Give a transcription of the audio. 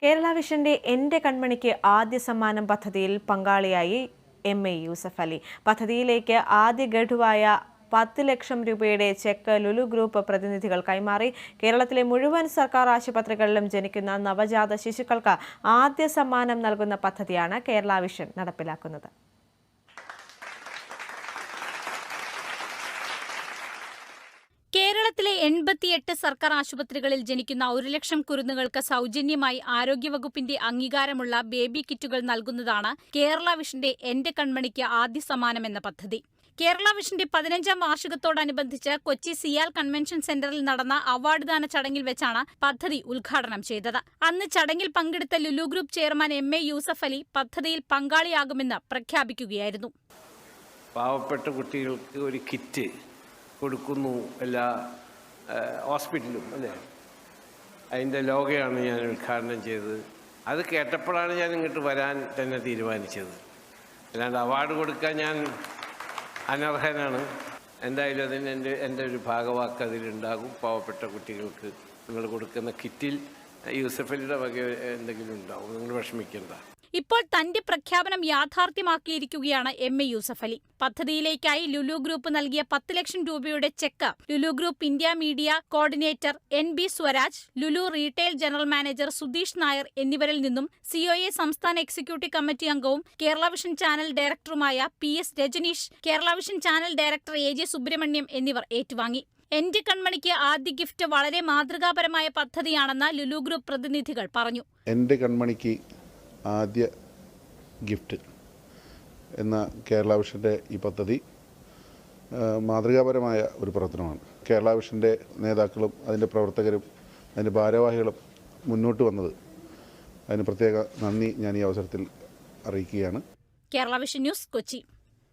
കേരള വിഷന്റെ എന്റെ കൺമണിക്ക് ആദ്യ സമ്മാനം പദ്ധതിയിൽ പങ്കാളിയായി MA യൂസഫ് അലി. പദ്ധതിയിലേക്ക് ആദ്യ ഗഡുവായ 10 ലക്ഷം രൂപയുടെ ചെക്ക് ലുലു ഗ്രൂപ്പ് പ്രതിനിധികൾ കൈമാറി. കേരളത്തിലെ മുഴുവൻ സർക്കാർ ആശുപത്രികളിലും ജനിക്കുന്ന നവജാത ശിശുക്കൾക്ക് ആദ്യ സമ്മാനം നൽകുന്ന പദ്ധതിയാണ് കേരള വിഷൻ നടപ്പിലാക്കുന്നത്. കേരളത്തിലെ 88 സർക്കാർ ആശുപത്രികളിൽ ജനിക്കുന്ന 1 ലക്ഷം കുരുന്നുകൾക്ക് സൗജന്യമായി ആരോഗ്യവകുപ്പിന്റെ അംഗീകാരമുള്ള ബേബി കിറ്റുകൾ നൽകുന്നതാണ് കേരള വിഷന്റെ എന്റെ കൺമണിക്ക് ആദ്യ സമ്മാനം എന്ന പദ്ധതി. കേരള വിഷന്റെ 15ാം വാർഷികത്തോടനുബന്ധിച്ച് കൊച്ചി സിയാൽ കൺവെൻഷൻ സെന്ററിൽ നടന്ന അവാർഡ് ദാന ചടങ്ങിൽ വെച്ചാണ് പദ്ധതി ഉദ്ഘാടനം ചെയ്തത്. അന്ന് ചടങ്ങിൽ പങ്കെടുത്ത Lulu group chairman MA Yusuf Ali പദ്ധതിയിൽ പങ്കാളിയാകുമെന്ന് പ്രഖ്യാപിക്കുകയായിരുന്നു. പാവപ്പെട്ട കുട്ടികൾക്ക് ഒരു കിറ്റ് കൊടുക്കുന്നു എല്ലാ ഹോസ്പിറ്റലും അല്ലേ, അതിൻ്റെ ലോഗോയാണ് ഞാൻ ഉദ്ഘാടനം ചെയ്തത്. അത് കേട്ടപ്പോഴാണ് ഞാൻ ഇങ്ങോട്ട് വരാൻ തന്നെ തീരുമാനിച്ചത്. അല്ലാണ്ട് അവാർഡ് കൊടുക്കാൻ ഞാൻ അനർഹനാണ്. എന്തായാലും അതിന് എൻ്റെ ഒരു ഭാഗവാക്ക് അതിലുണ്ടാകും. പാവപ്പെട്ട കുട്ടികൾക്ക് നിങ്ങൾ കൊടുക്കുന്ന കിറ്റിൽ യൂസഫ് അലിയുടെ വക എന്തെങ്കിലും ഉണ്ടാവും, നിങ്ങൾ വിഷമിക്കേണ്ട. ഇപ്പോൾ തന്റെ പ്രഖ്യാപനം യാഥാർത്ഥ്യമാക്കിയിരിക്കുകയാണ് MA യൂസഫ് അലി. പദ്ധതിയിലേക്കായി ലുലു ഗ്രൂപ്പ് നൽകിയ 10 ലക്ഷം രൂപയുടെ cheque Lulu group India media coordinator NB Swaraj, Lulu retail general manager Sudheesh Nair എന്നിവരിൽ നിന്നും COA സംസ്ഥാന എക്സിക്യൂട്ടീവ് കമ്മിറ്റി അംഗവും കേരള വിഷൻ ചാനൽ ഡയറക്ടറുമായ PS Rajaneesh, Kerala Vision channel director AJ Subrahmanyam എന്നിവർ ഏറ്റുവാങ്ങി. എന്റെ കൺമണിക്ക് ആദ്യ ഗിഫ്റ്റ് വളരെ മാതൃകാപരമായ പദ്ധതിയാണെന്ന് ലുലു ഗ്രൂപ്പ് പ്രതിനിധികൾ പറഞ്ഞു. എന്റെ കൺമണിക്ക് ആദ്യ ഗിഫ്റ്റ് എന്ന കേരള വിഷൻ്റെ ഈ പദ്ധതി മാതൃകാപരമായ ഒരു പ്രവർത്തനമാണ്. കേരള വിഷൻ്റെ നേതാക്കളും അതിൻ്റെ പ്രവർത്തകരും അതിൻ്റെ ഭാരവാഹികളും മുന്നോട്ട് വന്നത്, അതിന് പ്രത്യേക നന്ദി ഞാൻ ഈ അവസരത്തിൽ അറിയിക്കുകയാണ്. Kerala vision news, Kochi.